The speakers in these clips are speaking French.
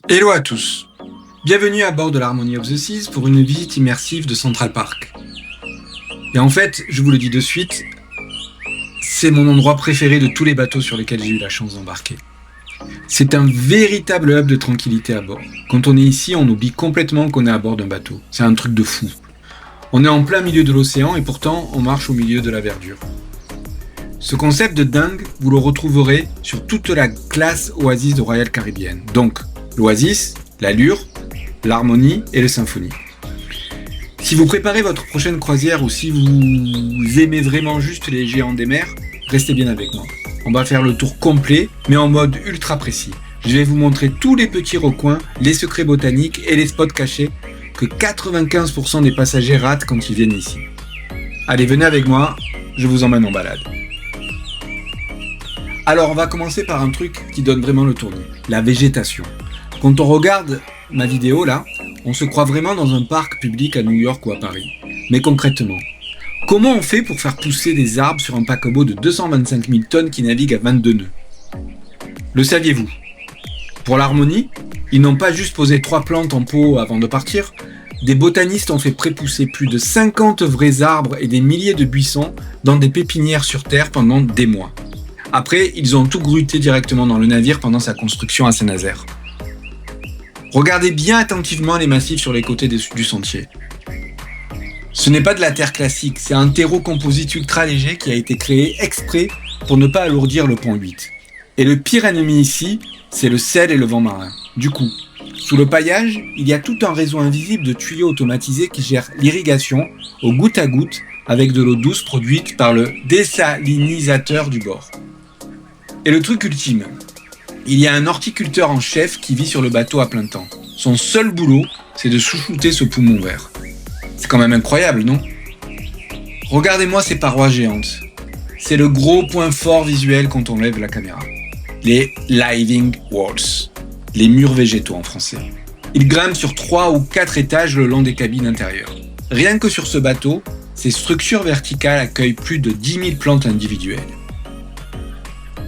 Hello à tous, bienvenue à bord de l'Harmony of the Seas pour une visite immersive de Central Park. Et en fait, je vous le dis de suite, c'est mon endroit préféré de tous les bateaux sur lesquels j'ai eu la chance d'embarquer. C'est un véritable hub de tranquillité à bord. Quand on est ici, on oublie complètement qu'on est à bord d'un bateau. C'est un truc de fou. On est en plein milieu de l'océan et pourtant on marche au milieu de la verdure. Ce concept de dingue, vous le retrouverez sur toute la classe Oasis de Royal Caribbean. Donc, l'Oasis, l'Allure, l'Harmony et le Symphony. Si vous préparez votre prochaine croisière ou si vous aimez vraiment juste les géants des mers, restez bien avec moi. On va faire le tour complet, mais en mode ultra précis. Je vais vous montrer tous les petits recoins, les secrets botaniques et les spots cachés que 95% des passagers ratent quand ils viennent ici. Allez, venez avec moi, je vous emmène en balade. Alors, on va commencer par un truc qui donne vraiment le tournis, la végétation. Quand on regarde ma vidéo là, on se croit vraiment dans un parc public à New York ou à Paris. Mais concrètement, comment on fait pour faire pousser des arbres sur un paquebot de 225 000 tonnes qui navigue à 22 nœuds? Le saviez-vous? Pour l'Harmony, ils n'ont pas juste posé 3 plantes en pot avant de partir, des botanistes ont fait prépousser plus de 50 vrais arbres et des milliers de buissons dans des pépinières sur terre pendant des mois. Après, ils ont tout gruté directement dans le navire pendant sa construction à Saint-Nazaire. Regardez bien attentivement les massifs sur les côtés du sentier. Ce n'est pas de la terre classique, c'est un terreau composite ultra léger qui a été créé exprès pour ne pas alourdir le pont 8. Et le pire ennemi ici, c'est le sel et le vent marin. Du coup, sous le paillage, il y a tout un réseau invisible de tuyaux automatisés qui gèrent l'irrigation au goutte à goutte avec de l'eau douce produite par le désalinisateur du bord. Et le truc ultime, il y a un horticulteur en chef qui vit sur le bateau à plein temps. Son seul boulot, c'est de chouchouter ce poumon vert. C'est quand même incroyable, non? Regardez-moi ces parois géantes. C'est le gros point fort visuel quand on lève la caméra. Les living walls, les murs végétaux en français. Ils grimpent sur 3 ou 4 étages le long des cabines intérieures. Rien que sur ce bateau, ces structures verticales accueillent plus de 10 000 plantes individuelles.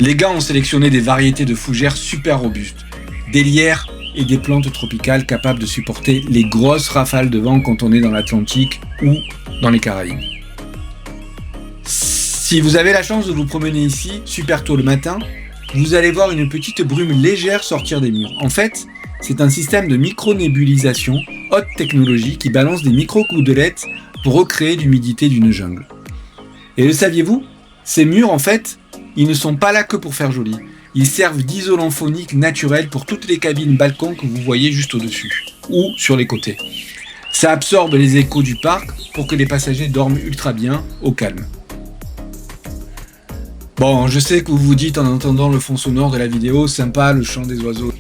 Les gars ont sélectionné des variétés de fougères super robustes, des lierres et des plantes tropicales capables de supporter les grosses rafales de vent quand on est dans l'Atlantique ou dans les Caraïbes. Si vous avez la chance de vous promener ici, super tôt le matin, vous allez voir une petite brume légère sortir des murs. En fait, c'est un système de micro-nébulisation haute technologie qui balance des micro-gouttelettes pour recréer l'humidité d'une jungle. Et le saviez-vous? Ces murs, en fait, ils ne sont pas là que pour faire joli. Ils servent d'isolant phonique naturel pour toutes les cabines balcons que vous voyez juste au-dessus ou sur les côtés. Ça absorbe les échos du parc pour que les passagers dorment ultra bien, au calme. Bon, je sais que vous vous dites en entendant le fond sonore de la vidéo, sympa le chant des oiseaux.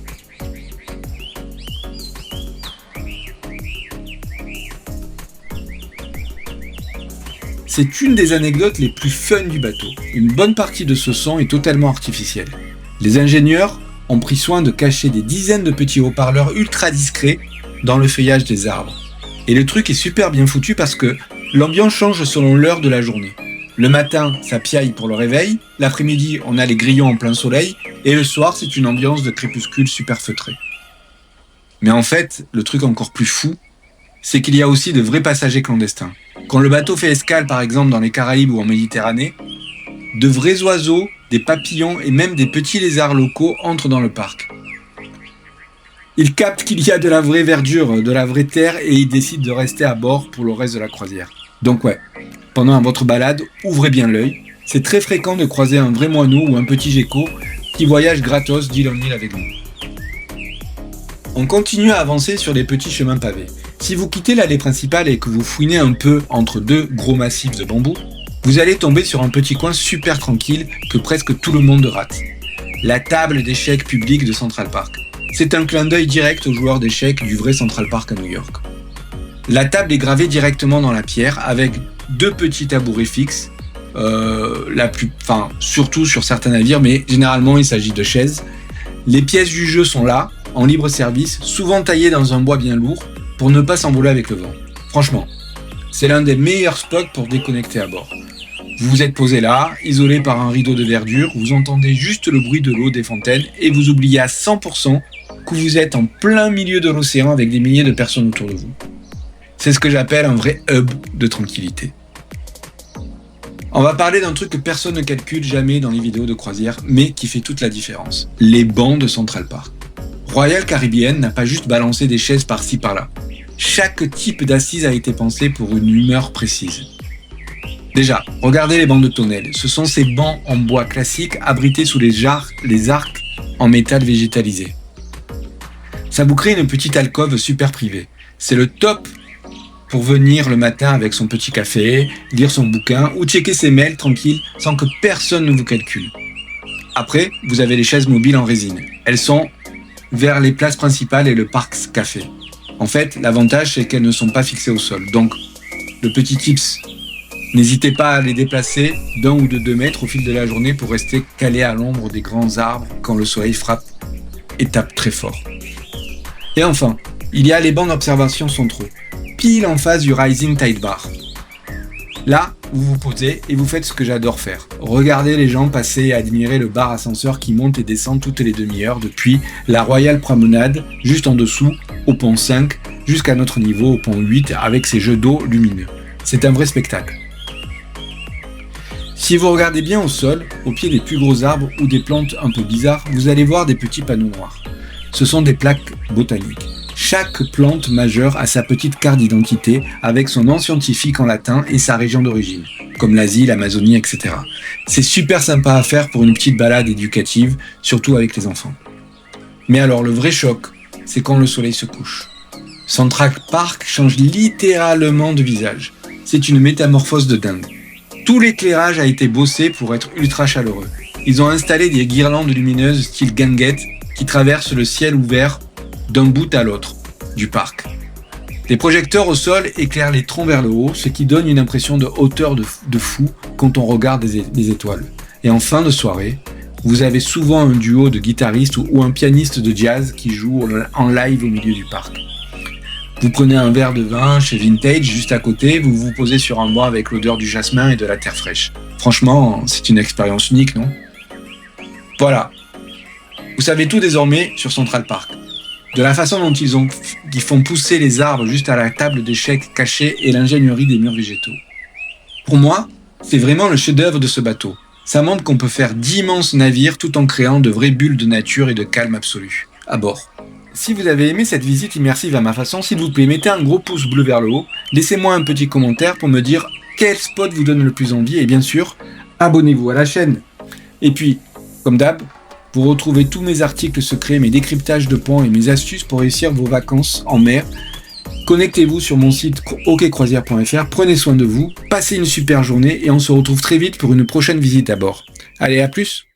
C'est une des anecdotes les plus fun du bateau. Une bonne partie de ce son est totalement artificielle. Les ingénieurs ont pris soin de cacher des dizaines de petits haut-parleurs ultra discrets dans le feuillage des arbres. Et le truc est super bien foutu parce que l'ambiance change selon l'heure de la journée. Le matin, ça piaille pour le réveil, l'après-midi, on a les grillons en plein soleil, et le soir, c'est une ambiance de crépuscule super feutrée. Mais en fait, le truc encore plus fou, c'est qu'il y a aussi de vrais passagers clandestins. Quand le bateau fait escale par exemple dans les Caraïbes ou en Méditerranée, de vrais oiseaux, des papillons et même des petits lézards locaux entrent dans le parc. Ils captent qu'il y a de la vraie verdure, de la vraie terre et ils décident de rester à bord pour le reste de la croisière. Donc ouais, pendant votre balade, ouvrez bien l'œil. C'est très fréquent de croiser un vrai moineau ou un petit gecko qui voyage gratos d'île en île avec nous. On continue à avancer sur les petits chemins pavés. Si vous quittez l'allée principale et que vous fouinez un peu entre 2 gros massifs de bambou, vous allez tomber sur un petit coin super tranquille que presque tout le monde rate. La table d'échecs publique de Central Park. C'est un clin d'œil direct aux joueurs d'échecs du vrai Central Park à New York. La table est gravée directement dans la pierre avec 2 petits tabourets fixes, surtout sur certains navires, mais généralement il s'agit de chaises. Les pièces du jeu sont là, en libre service, souvent taillées dans un bois bien lourd, pour ne pas s'envoler avec le vent. Franchement, c'est l'un des meilleurs spots pour déconnecter à bord. Vous vous êtes posé là, isolé par un rideau de verdure, vous entendez juste le bruit de l'eau des fontaines et vous oubliez à 100% que vous êtes en plein milieu de l'océan avec des milliers de personnes autour de vous. C'est ce que j'appelle un vrai hub de tranquillité. On va parler d'un truc que personne ne calcule jamais dans les vidéos de croisière, mais qui fait toute la différence. Les bancs de Central Park. Royal Caribbean n'a pas juste balancé des chaises par-ci par-là. Chaque type d'assise a été pensé pour une humeur précise. Déjà, regardez les bancs de tonnelle. Ce sont ces bancs en bois classiques abrités sous les arcs en métal végétalisé. Ça vous crée une petite alcôve super privée. C'est le top pour venir le matin avec son petit café, lire son bouquin ou checker ses mails tranquille sans que personne ne vous calcule. Après, vous avez les chaises mobiles en résine. Elles sont vers les places principales et le parc café. En fait, l'avantage c'est qu'elles ne sont pas fixées au sol. Donc, le petit tips, n'hésitez pas à les déplacer d'1 ou de 2 mètres au fil de la journée pour rester calé à l'ombre des grands arbres quand le soleil frappe et tape très fort. Et enfin, il y a les bancs d'observation centraux, pile en face du Rising Tide Bar. Là, vous vous posez et vous faites ce que j'adore faire. Regardez les gens passer et admirer le bar ascenseur qui monte et descend toutes les demi-heures depuis la Royal Promenade, juste en dessous, au pont 5, jusqu'à notre niveau, au pont 8, avec ses jeux d'eau lumineux. C'est un vrai spectacle. Si vous regardez bien au sol, au pied des plus gros arbres ou des plantes un peu bizarres, vous allez voir des petits panneaux noirs. Ce sont des plaques botaniques. Chaque plante majeure a sa petite carte d'identité avec son nom scientifique en latin et sa région d'origine, comme l'Asie, l'Amazonie, etc. C'est super sympa à faire pour une petite balade éducative, surtout avec les enfants. Mais alors le vrai choc, c'est quand le soleil se couche. Central Park change littéralement de visage. C'est une métamorphose de dingue. Tout l'éclairage a été bossé pour être ultra chaleureux. Ils ont installé des guirlandes lumineuses style guinguette qui traversent le ciel ouvert d'un bout à l'autre du parc. Des projecteurs au sol éclairent les troncs vers le haut, ce qui donne une impression de hauteur de fou quand on regarde des étoiles. Et en fin de soirée, vous avez souvent un duo de guitaristes ou un pianiste de jazz qui joue en live au milieu du parc. Vous prenez un verre de vin chez Vintage juste à côté, vous vous posez sur un banc avec l'odeur du jasmin et de la terre fraîche. Franchement, c'est une expérience unique, non ? Voilà. Vous savez tout désormais sur Central Park. De la façon dont ils font pousser les arbres juste à la table d'échecs cachée et l'ingénierie des murs végétaux. Pour moi, c'est vraiment le chef-d'œuvre de ce bateau. Ça montre qu'on peut faire d'immenses navires tout en créant de vraies bulles de nature et de calme absolu à bord. Si vous avez aimé cette visite immersive à ma façon, s'il vous plaît, mettez un gros pouce bleu vers le haut, laissez-moi un petit commentaire pour me dire quel spot vous donne le plus envie et bien sûr, abonnez-vous à la chaîne. Et puis, comme d'hab, vous retrouvez tous mes articles secrets, mes décryptages de ponts et mes astuces pour réussir vos vacances en mer. Connectez-vous sur mon site okcroisière.fr, prenez soin de vous, passez une super journée et on se retrouve très vite pour une prochaine visite à bord. Allez, à plus!